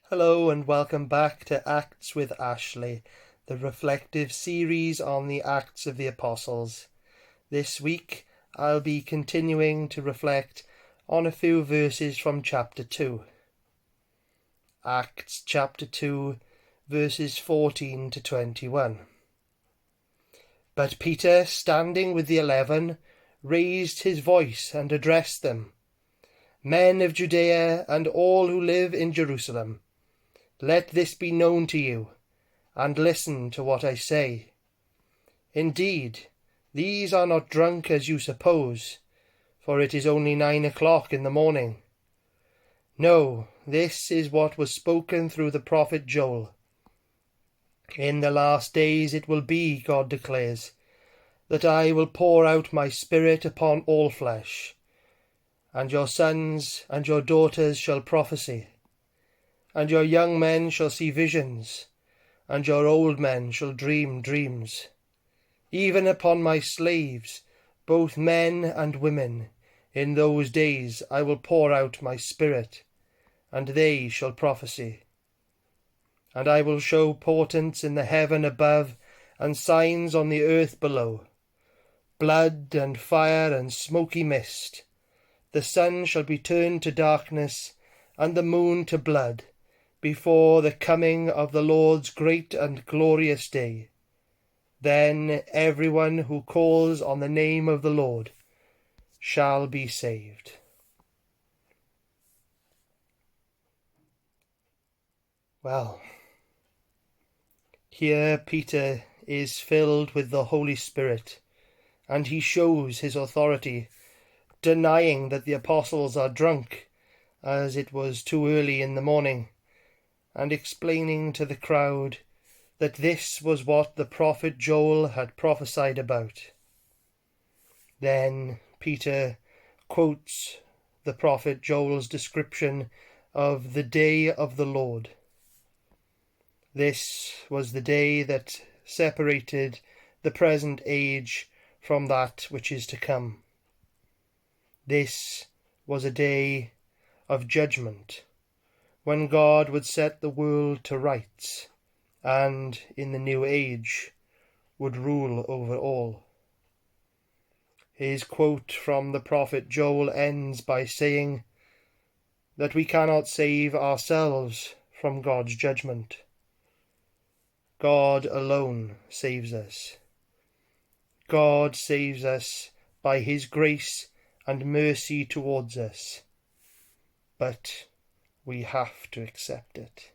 Hello and welcome back to Acts with Ashley, the reflective series on the Acts of the Apostles. This week I'll be continuing to reflect on a few verses from chapter 2. Acts chapter 2 verses 14 to 21. But Peter, standing with the 11, raised his voice and addressed them. Men of Judea and all who live in Jerusalem, let this be known to you, and listen to what I say. Indeed, these are not drunk as you suppose, for it is only 9 o'clock in the morning. No, this is what was spoken through the prophet Joel. In the last days it will be, God declares, that I will pour out my Spirit upon all flesh, and your sons and your daughters shall prophesy. And your young men shall see visions, and your old men shall dream dreams. Even upon my slaves, both men and women, in those days I will pour out my Spirit, and they shall prophesy. And I will show portents in the heaven above, and signs on the earth below, blood and fire and smoky mist. The sun shall be turned to darkness, and the moon to blood, before the coming of the Lord's great and glorious day. Then everyone who calls on the name of the Lord shall be saved. Well, here Peter is filled with the Holy Spirit, and he shows his authority, denying that the apostles are drunk, as it was too early in the morning, and explaining to the crowd that this was what the prophet Joel had prophesied about. Then Peter quotes the prophet Joel's description of the day of the Lord. This was the day that separated the present age from that which is to come. This was a day of judgment, when God would set the world to rights, and in the new age would rule over all. His quote from the prophet Joel ends by saying that we cannot save ourselves from God's judgment. God alone saves us. God saves us by his grace and mercy towards us, but we have to accept it.